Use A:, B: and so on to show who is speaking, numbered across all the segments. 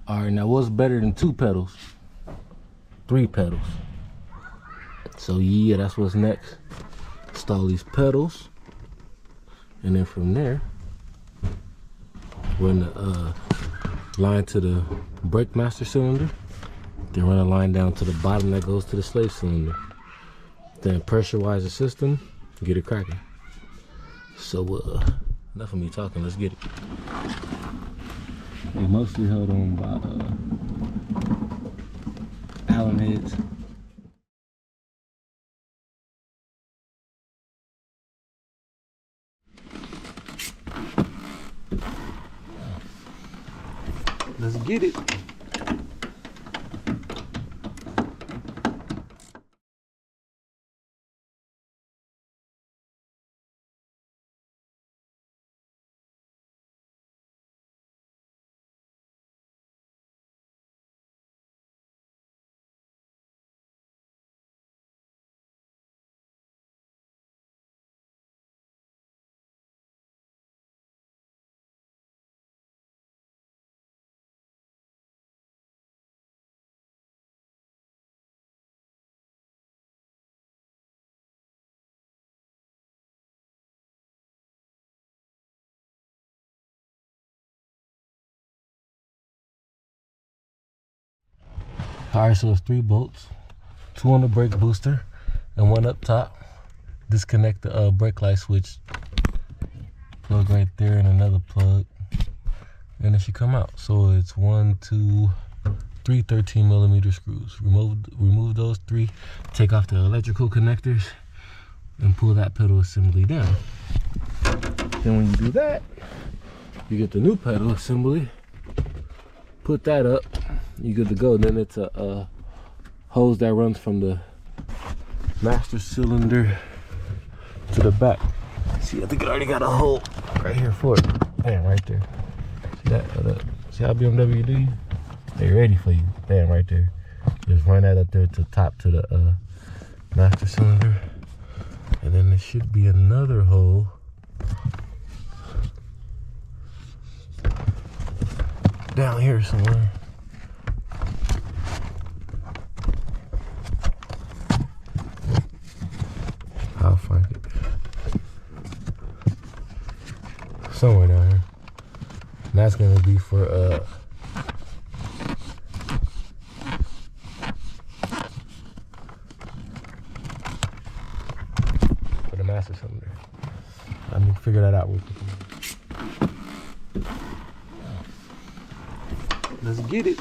A: All right, now what's better than 2 pedals? 3 pedals. So yeah, that's what's next. Install these pedals, and then from there, run the line to the brake master cylinder, then run a line down to the bottom that goes to the slave cylinder. Then pressurize the system, get it cracking. So enough of me talking, let's get it. They mostly held on by Allen heads. Let's get it. All right, so it's 3 bolts, 2 on the brake booster and 1 up top. Disconnect the brake light switch, plug right there, and another plug, and it should come out. So it's 1, 2, 3 13mm screws. Remove those 3, take off the electrical connectors, and pull that pedal assembly down. Then when you do that, you get the new pedal assembly, put that up, you good to go. Then it's a hose that runs from the master cylinder to the back. See, I think I already got a hole right here for it. Bam, right there. See that? See how BMW do you? They ready for you. Bam, right there. Just run that up there to the top to the master cylinder. And then there should be another hole down here somewhere. I'll find it. Somewhere down here. And that's gonna be for the master cylinder. Let me figure that out real quick. Let's get it.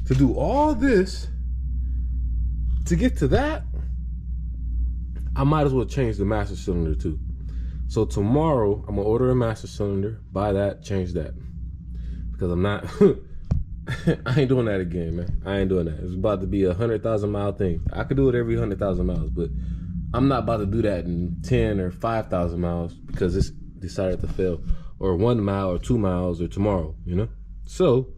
A: To do all this, to get to that, I might as well change the master cylinder too. So tomorrow, I'm gonna order a master cylinder, buy that, change that. Because I'm not, I ain't doing that again, man. I ain't doing that. It's about to be a 100,000 mile thing. I could do it every 100,000 miles, but I'm not about to do that in 10 or 5,000 miles because it's decided to fail. Or 1 mile or 2 miles or tomorrow, you know? So,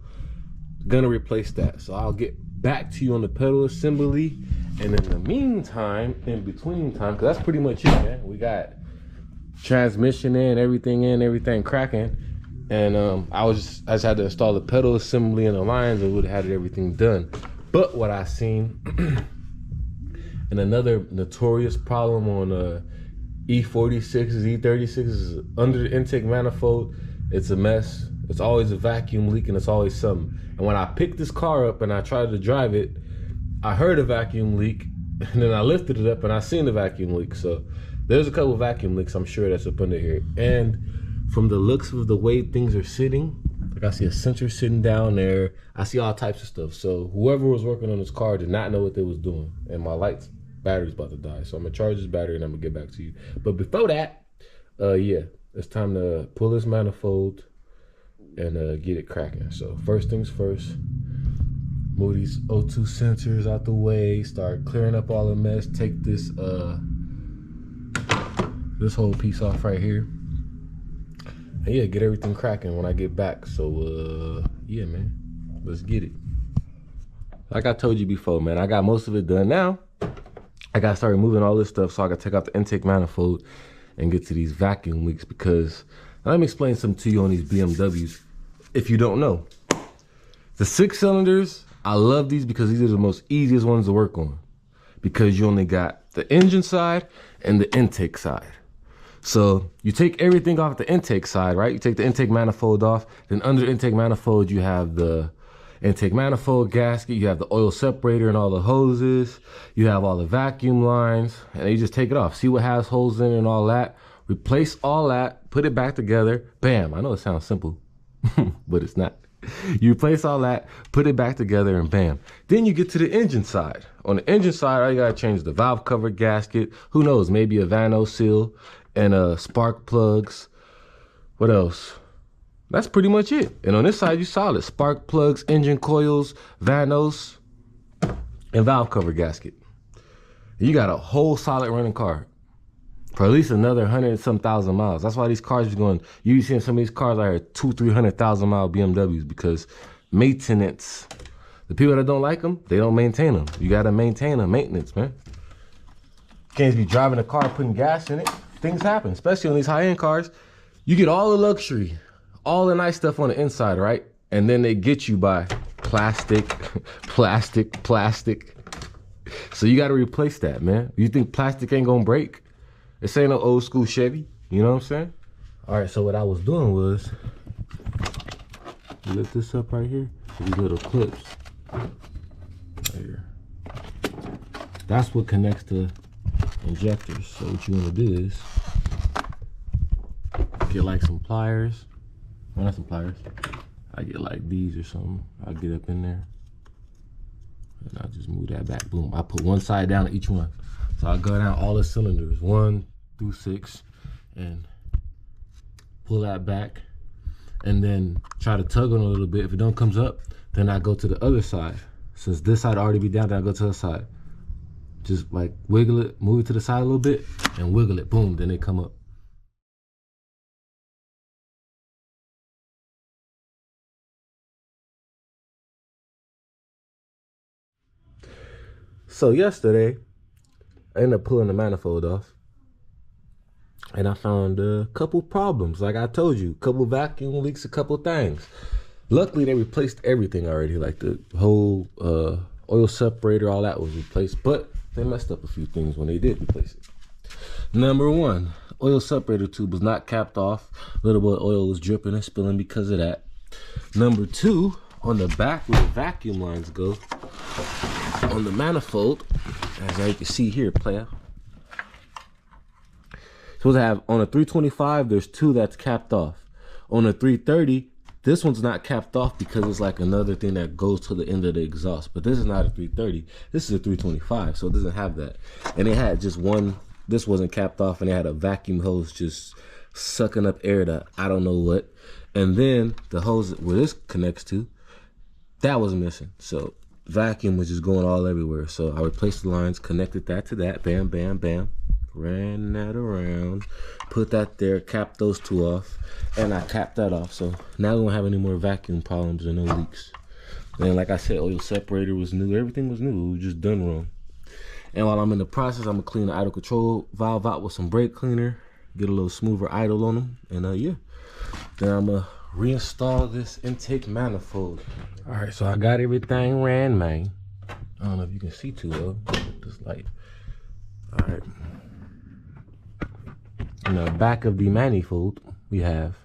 A: gonna replace that. So I'll get back to you on the pedal assembly, and in the meantime, in between time, because that's pretty much it, man. We got transmission in, everything cracking, and I just had to install the pedal assembly and the lines, and would have had everything done. But what I seen, and another notorious problem on E46s, E36s is under the intake manifold. It's a mess. It's always a vacuum leak, and it's always something. And when I picked this car up and I tried to drive it, I heard a vacuum leak, and then I lifted it up and I seen the vacuum leak. So there's a couple vacuum leaks, I'm sure, that's up under here. And from the looks of the way things are sitting, like I see a sensor sitting down there, I see all types of stuff. So whoever was working on this car did not know what they was doing. And my battery's about to die. So I'm gonna charge this battery and I'm gonna get back to you. But before that, yeah, it's time to pull this manifold and get it cracking. So first things first, move these O2 sensors out the way, start clearing up all the mess, take this this whole piece off right here. And yeah, get everything cracking when I get back. So yeah, man, let's get it. Like I told you before, man, I got most of it done now. I got to start removing all this stuff so I can take out the intake manifold and get to these vacuum leaks, because let me explain something to you on these BMWs if you don't know. The 6 cylinders, I love these because these are the most easiest ones to work on, because you only got the engine side and the intake side. So you take everything off the intake side, right? You take the intake manifold off, then under the intake manifold you have the intake manifold gasket, you have the oil separator and all the hoses, you have all the vacuum lines, and you just take it off. See what has holes in it and all that. Replace all that, put it back together, bam. I know it sounds simple, but it's not. You replace all that, put it back together, and bam. Then you get to the engine side. On the engine side, all you gotta change the valve cover gasket, who knows, maybe a Vano seal, and spark plugs. What else? That's pretty much it. And on this side, you solid. Spark plugs, engine coils, vanos, and valve cover gasket. You got a whole solid running car for at least another 100 and some thousand miles. That's why these cars are going, you seeing some of these cars are 200,000-300,000 mile BMWs, because maintenance. The people that don't like them, they don't maintain them. You got to maintain them, maintenance, man. You can't be driving a car, putting gas in it. Things happen, especially on these high-end cars. You get all the luxury, all the nice stuff on the inside, right? And then they get you by plastic, plastic. So you got to replace that, man. You think plastic ain't gonna break? This ain't no old school Chevy, you know what I'm saying? All right, so what I was doing was, lift this up right here, these little clips right here. That's what connects to injectors. So what you want to do is get like some pliers. Well, not some pliers. I get like these or something. I'll get up in there and I'll just move that back. Boom. I put one side down on each one. So I go down all the cylinders, 1 through 6, and pull that back, and then try to tug on it a little bit. If it don't comes up, then I go to the other side. Since this side already be down, then I go to the other side. Just like wiggle it, move it to the side a little bit, and wiggle it. Boom, then they come up. So yesterday, I ended up pulling the manifold off, and I found a couple problems. Like I told you, a couple vacuum leaks, a couple things. Luckily, they replaced everything already. Like the whole oil separator, all that was replaced, but they messed up a few things when they did replace it. Number 1, oil separator tube was not capped off. A little bit of oil was dripping and spilling because of that. Number 2, on the back where the vacuum lines go, on the manifold, as you can see here, player. Supposed to have, on a 325, there's 2 that's capped off. On a 330, this one's not capped off because it's like another thing that goes to the end of the exhaust. But this is not a 330. This is a 325, so it doesn't have that. And it had just one, this wasn't capped off, and it had a vacuum hose just sucking up air to I don't know what. And then the hose where this connects to, that was missing. So vacuum was just going all everywhere. So I replaced the lines, connected that to that, bam, bam, bam. Ran that around, put that there, capped those 2 off, and I capped that off. So now we don't have any more vacuum problems and no leaks. And like I said, oil separator was new, everything was new, it was just done wrong. And while I'm in the process, I'm gonna clean the idle control valve out with some brake cleaner, get a little smoother idle on them, and yeah. Then I'm gonna reinstall this intake manifold. All right, so I got everything ran, man. I don't know if you can see too well, this light. All right. In the back of the manifold, we have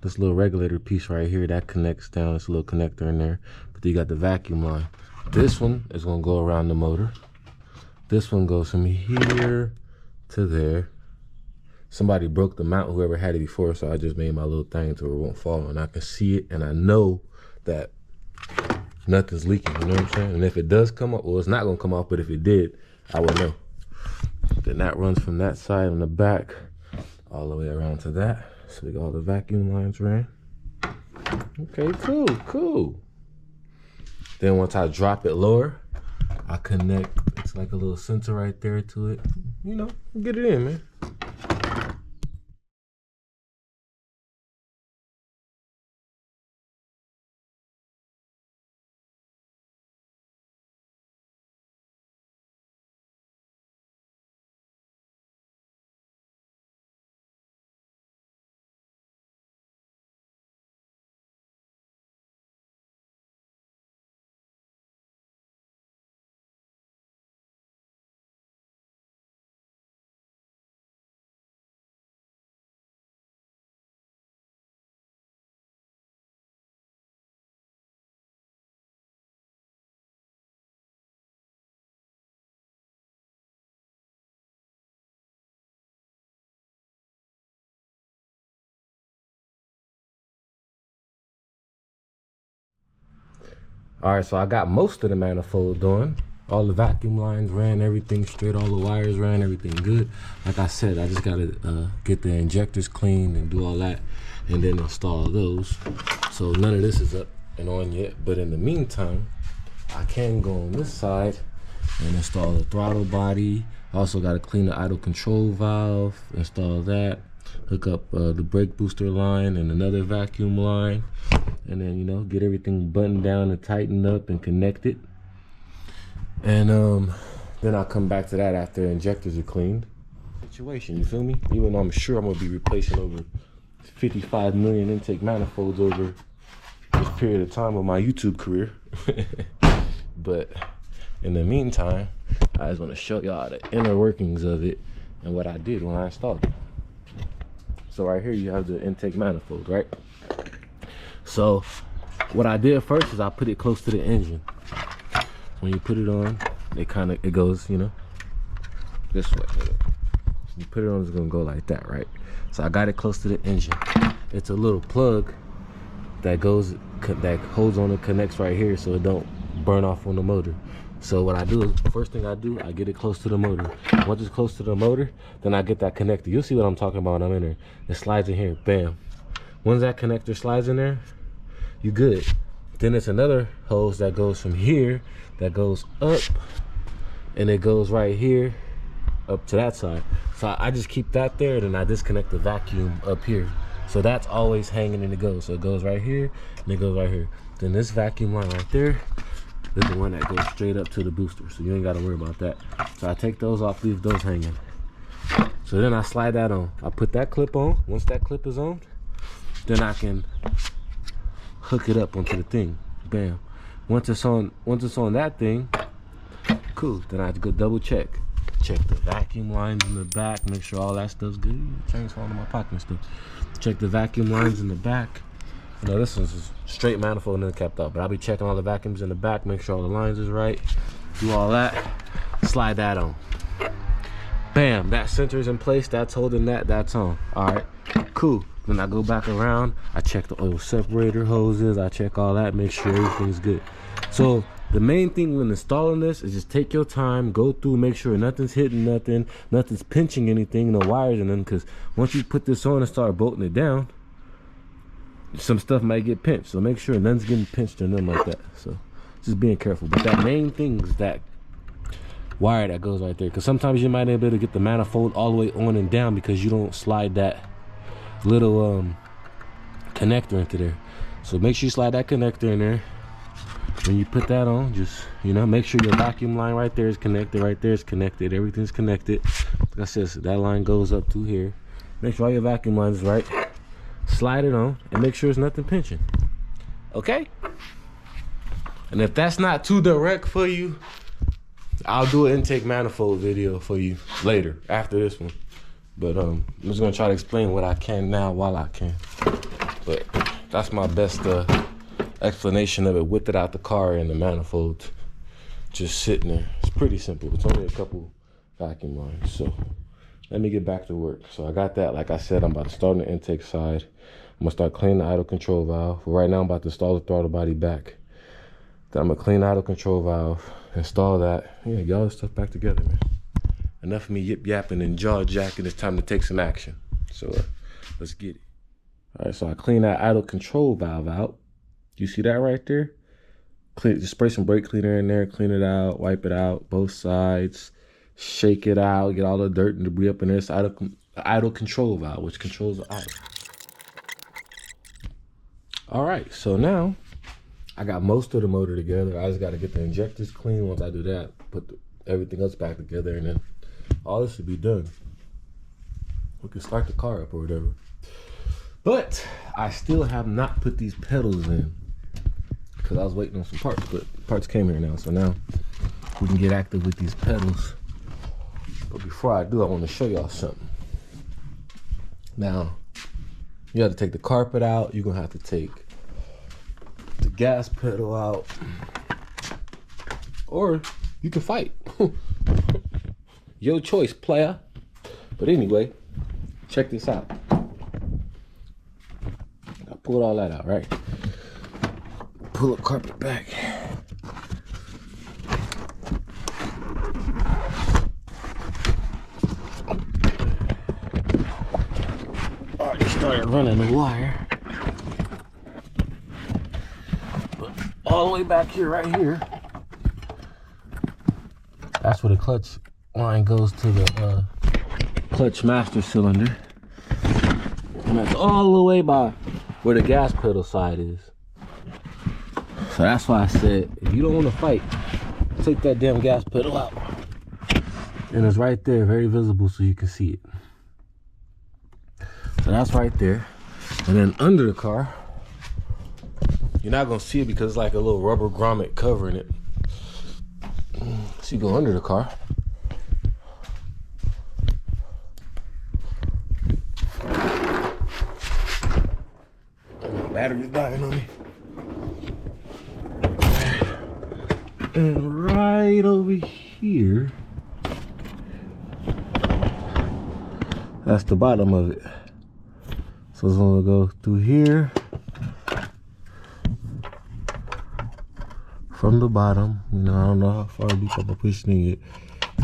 A: this little regulator piece right here that connects down. This little connector in there. But then you got the vacuum line. This one is going to go around the motor. This one goes from here to there. Somebody broke the mount, whoever had it before, so I just made my little thing so it won't fall. And I can see it, and I know that nothing's leaking, you know what I'm saying? And if it does come up, well, it's not going to come off, but if it did, I would know. Then that runs from that side on the back all the way around to that. So we got all the vacuum lines ran. Okay, cool. Then once I drop it lower, I connect, it's like a little sensor right there to it. You know, get it in, man. All right, so I got most of the manifold done. All the vacuum lines ran, everything straight, all the wires ran, everything good. Like I said, I just gotta get the injectors cleaned and do all that, and then install those. So none of this is up and on yet, but in the meantime, I can go on this side and install the throttle body. Also gotta clean the idle control valve, install that, hook up the brake booster line and another vacuum line, and then, you know, get everything buttoned down and tightened up and connected. And then I'll come back to that after the injectors are cleaned. Situation, you feel me? Even though I'm sure I'm gonna be replacing over 55 million intake manifolds over this period of time of my YouTube career. But in the meantime, I just want to show y'all the inner workings of it and what I did when I installed it. So right here you have the intake manifold, right? So what I did first is I put it close to the engine. When you put it on, it goes, you know, this way. You put it on, it's gonna go like that, right? So I got it close to the engine. It's a little plug that holds on and connects right here so it don't burn off on the motor. So what I do is, first thing I do, I get it close to the motor. Once it's close to the motor, then I get that connector. You'll see what I'm talking about when I'm in there. It slides in here, bam. Once that connector slides in there, you good. Then it's another hose that goes from here, that goes up, and it goes right here, up to that side. So I just keep that there, then I disconnect the vacuum up here. So that's always hanging and it goes. So it goes right here, and it goes right here. Then this vacuum line right there is the one that goes straight up to the booster. So you ain't gotta worry about that. So I take those off, leave those hanging. So then I slide that on. I put that clip on. Once that clip is on, then I can hook it up onto the thing. Bam. Once it's on that thing, cool. Then I have to go double check the vacuum lines in the back, make sure all that stuff's good. Chains falling in my pocket and stuff. Check the vacuum lines in the back. You know, this one's straight manifold and then capped out, but I'll be checking all the vacuums in the back, make sure all the lines is right, do all that, slide that on. Bam, that center's in place, that's holding that, that's on. All right, cool. Then I go back around, I check the oil separator hoses, I check all that, make sure everything's good. So the main thing when installing this is just take your time, go through, make sure nothing's hitting nothing, nothing's pinching anything, no wires in them, because once you put this on and start bolting it down, some stuff might get pinched. So make sure nothing's getting pinched or nothing like that. So just being careful. But that main thing is that wire that goes right there, because sometimes you might not be able to get the manifold all the way on and down because you don't slide that little connector into there. So make sure you slide that connector in there. When you put that on, just, you know, make sure your vacuum line right there is connected, right there is connected, everything's connected. Like I said, so that line goes up to here. Make sure all your vacuum lines is right. Slide it on and make sure there's nothing pinching. Okay? And if that's not too direct for you, I'll do an intake manifold video for you later after this one. But I'm just gonna try to explain what I can now while I can. But that's my best explanation of it with it out the car and the manifold just sitting there. It's pretty simple. It's only a couple vacuum lines. So let me get back to work. So I got that. Like I said, I'm about to start on the intake side. I'm gonna start cleaning the idle control valve. Right now I'm about to install the throttle body back. Then I'm gonna clean the idle control valve, install that. Yeah, get all this stuff back together, man. Enough of me yip yapping and jaw jacking. It's time to take some action. So let's get it. All right, so I clean that idle control valve out. You see that right there? Just spray some brake cleaner in there, clean it out, wipe it out, both sides, shake it out, get all the dirt and debris up in there. It's the idle control valve, which controls the idle. All right, so now I got most of the motor together. I just got to get the injectors clean. Once I do that, put everything else back together, and then all this should be done. We can start the car up or whatever. But I still have not put these pedals in because I was waiting on some parts, but parts came here now. So now we can get active with these pedals. But before I do, I want to show y'all something. Now, you have to take the carpet out. You're gonna have to take the gas pedal out, or you can fight. Your choice, player. But anyway, check this out. I pulled all that out, right? Pull the carpet back. started running the wire. But all the way back here, right here, that's where the clutch line goes to the clutch master cylinder. And that's all the way by where the gas pedal side is. So that's why I said, if you don't want to fight, take that damn gas pedal out. And it's right there, very visible so you can see it. So that's right there. And then under the car, you're not gonna see it because it's like a little rubber grommet covering it. So you go under the car. Battery's dying on me. And right over here, that's the bottom of it. So it's gonna go through here from the bottom. You know, I don't know how far deep I'm pushing it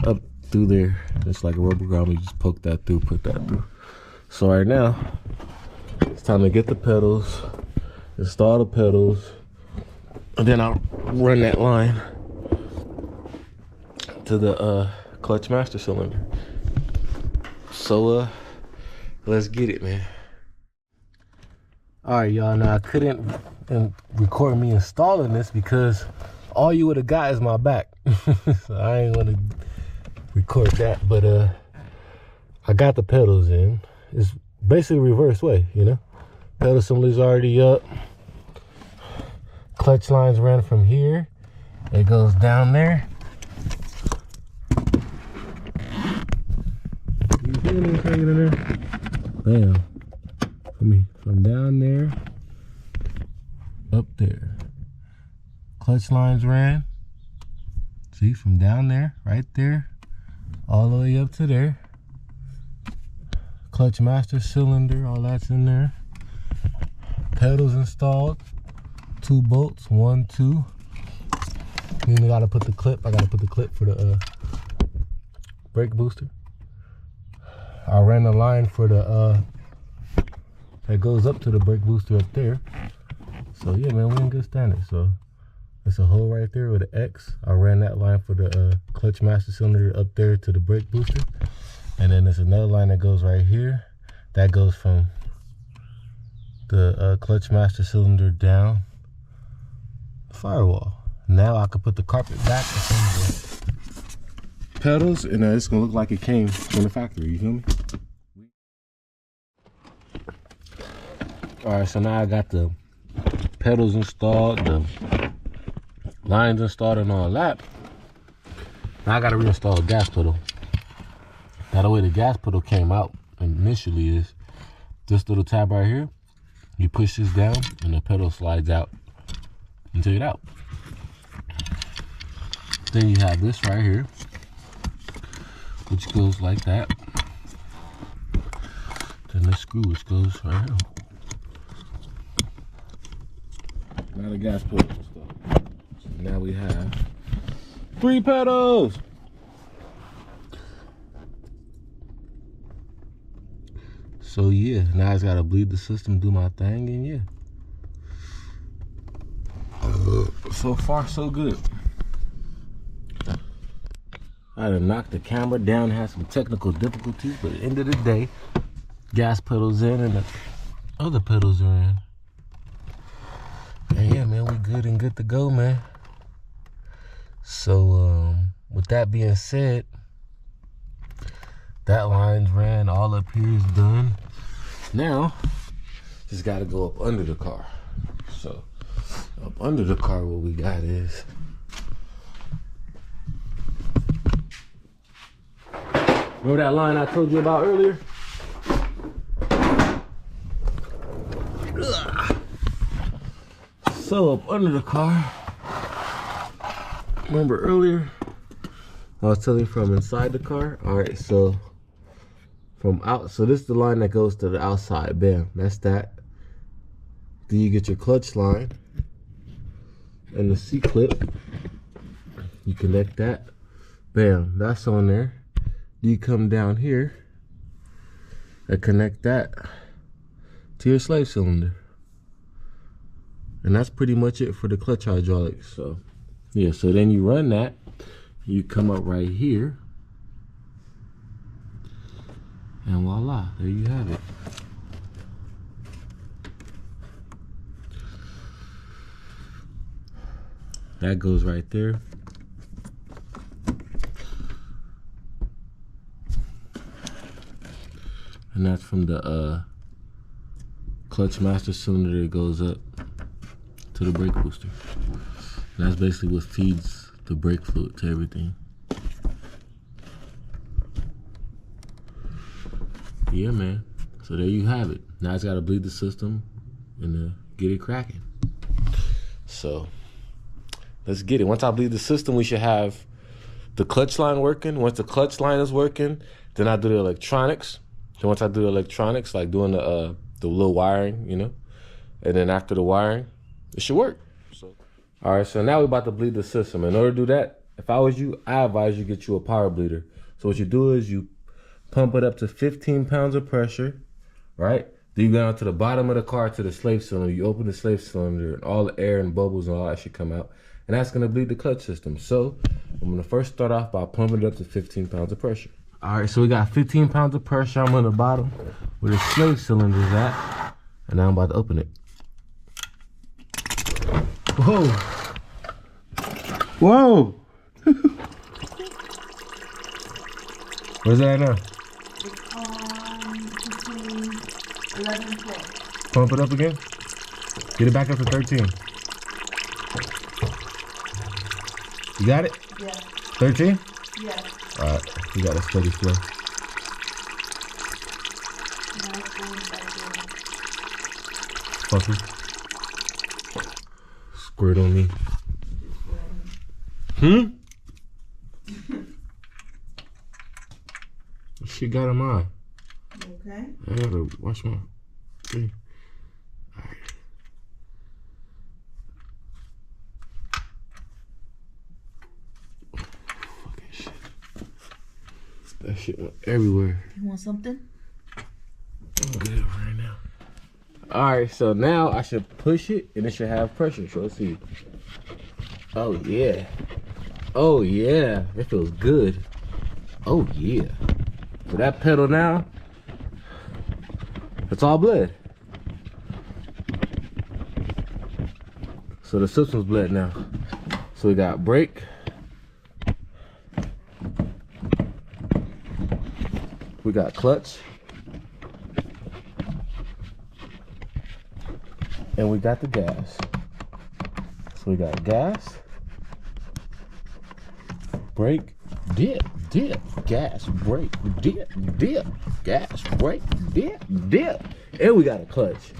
A: up through there. It's like a rubber grommet. You just poke that through, put that through. So right now, it's time to get the pedals, install the pedals, and then I'll run that line to the clutch master cylinder. So let's get it, man. All right, y'all. Now I couldn't record me installing this because all you would have got is my back. So I ain't want to record that, but I got the pedals in. It's basically reverse way, you know. Pedal assembly's already up. Clutch lines ran from here. It goes down there. You feel me? Can I get in there? Bam. From down there up there. Clutch lines ran. See, from down there, right there, all the way up to there. Clutch master cylinder, all that's in there. Pedals installed. 2 bolts, 1, 2. Then I gotta put the clip. I gotta put the clip for the brake booster. I ran the line for the that goes up to the brake booster up there. So yeah, man, we in good standing. So there's a hole right there with an X. I ran that line for the clutch master cylinder up there to the brake booster. And then there's another line that goes right here. That goes from the clutch master cylinder down the firewall. Now I can put the carpet back on the pedals, and it's gonna look like it came from the factory. You feel me? All right, so now I got the pedals installed, the lines installed, and all that. Now I gotta reinstall the gas pedal. Now the way the gas pedal came out initially is this little tab right here. You push this down, and the pedal slides out and take it out. Then you have this right here, which goes like that. Then this screw which goes right here. Now the gas pedal installed. So now we have 3 pedals. So yeah, now I just gotta bleed the system, do my thing, and yeah. So far so good. I had to knock the camera down, had some technical difficulties, but at the end of the day, gas pedals in and the other pedals are in. And yeah, man, we good and good to go, man. So with that being said, that line's ran, all up here is done. Now, just gotta go up under the car. So up under the car, what we got is remember that line I told you about earlier? So up under the car, remember earlier I was telling you from inside the car? All right, so from out, so this is the line that goes to the outside. Bam, that's that. Then you get your clutch line and the C-clip. You connect that. Bam, that's on there. You come down here and connect that to your slave cylinder. And that's pretty much it for the clutch hydraulics. So yeah, so then you run that, you come up right here, and voila, there you have it. That goes right there. And that's from the clutch master cylinder that goes up to the brake booster. And that's basically what feeds the brake fluid to everything. Yeah, man. So there you have it. Now it's got to bleed the system and get it cracking. So let's get it. Once I bleed the system, we should have the clutch line working. Once the clutch line is working, then I do the electronics. So once I do the electronics, like doing the little wiring, you know, and then after the wiring, it should work. So, all right, so now we're about to bleed the system. In order to do that, if I was you, I advise you get you a power bleeder. So what you do is you pump it up to 15 pounds of pressure, right? Then you go down to the bottom of the car to the slave cylinder. You open the slave cylinder, and all the air and bubbles and all that should come out. And that's gonna bleed the clutch system. So I'm gonna first start off by pumping it up to 15 pounds of pressure. All right, so we got 15 pounds of pressure. I'm on the bottom where the slave cylinder is at. And now I'm about to open it. Whoa. Whoa. Where's that now?
B: It's on between 11 and 12.
A: Pump it up again. Get it back up to 13. You got it?
B: Yeah.
A: 13?
B: Yeah.
A: All right, you got a steady flow.
B: Now it's going back
A: Fucker. Squirt on me. She got him on.
B: Okay.
A: I gotta wash my thing. All right. Fucking shit. That shit went everywhere.
B: You want something?
A: I'm good right now. All right, so now I should push it and it should have pressure. So let's see. Oh yeah. Oh yeah. It feels good. Oh yeah. So that pedal now, it's all bled. So the system's bled now. So we got brake. We got clutch. And we got the gas. So we got gas, brake, dip, gas, brake, dip, gas, brake, dip. And we got a clutch.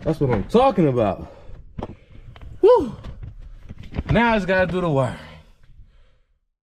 A: That's what I'm talking about. Woo! Now I just gotta do the wiring.